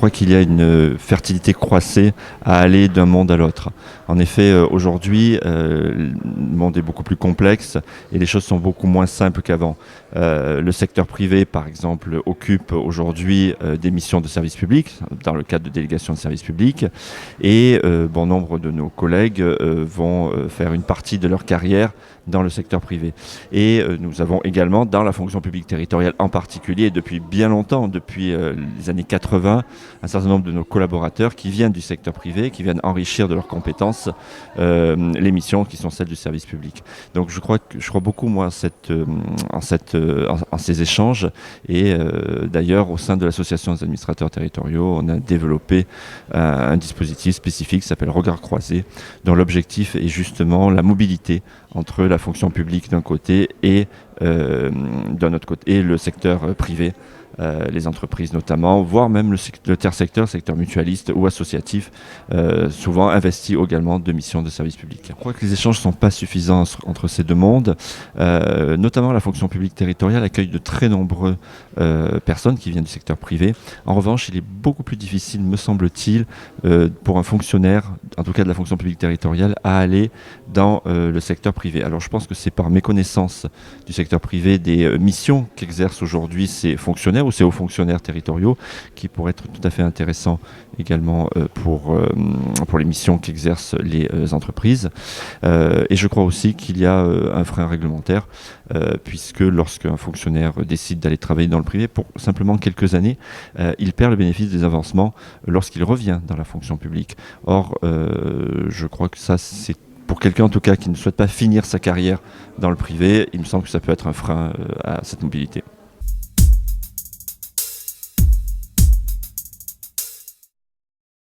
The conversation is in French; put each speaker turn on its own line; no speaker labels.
crois qu'il y a une fertilité croissée à aller d'un monde à l'autre. En effet, aujourd'hui, le monde est beaucoup plus complexe et les choses sont beaucoup moins simples qu'avant. Le secteur privé, par exemple, occupe aujourd'hui des missions de service public dans le cadre de délégations de service public et bon nombre de nos collègues vont faire une partie de leur carrière dans le secteur privé. Et nous avons également dans la fonction publique territoriale en particulier, depuis bien longtemps, depuis les années 80, un certain nombre de nos collaborateurs qui viennent du secteur privé, qui viennent enrichir de leurs compétences les missions qui sont celles du service public. Donc je crois beaucoup moi en ces échanges et d'ailleurs au sein de l'association des administrateurs territoriaux, on a développé un dispositif spécifique qui s'appelle Regard croisé, dont l'objectif est justement la mobilité entre la fonction publique d'un côté et d'un autre côté et le secteur privé. Les entreprises notamment, voire même le tiers secteur, secteur mutualiste ou associatif, souvent investi également de missions de service public. Je crois que les échanges ne sont pas suffisants entre ces deux mondes. Notamment la fonction publique territoriale accueille de très nombreuses personnes qui viennent du secteur privé. En revanche, il est beaucoup plus difficile, me semble-t-il, pour un fonctionnaire, en tout cas de la fonction publique territoriale, à aller dans le secteur privé. Alors je pense que c'est par méconnaissance du secteur privé des missions qu'exercent aujourd'hui ces fonctionnaires ou ces hauts fonctionnaires territoriaux qui pourraient être tout à fait intéressants également pour les missions qu'exercent les entreprises. Et je crois aussi qu'il y a un frein réglementaire puisque lorsqu'un fonctionnaire décide d'aller travailler dans le privé pour simplement quelques années, il perd le bénéfice des avancements lorsqu'il revient dans la fonction publique. Or, je crois que ça, c'est pour quelqu'un en tout cas qui ne souhaite pas finir sa carrière dans le privé, il me semble que ça peut être un frein à cette mobilité.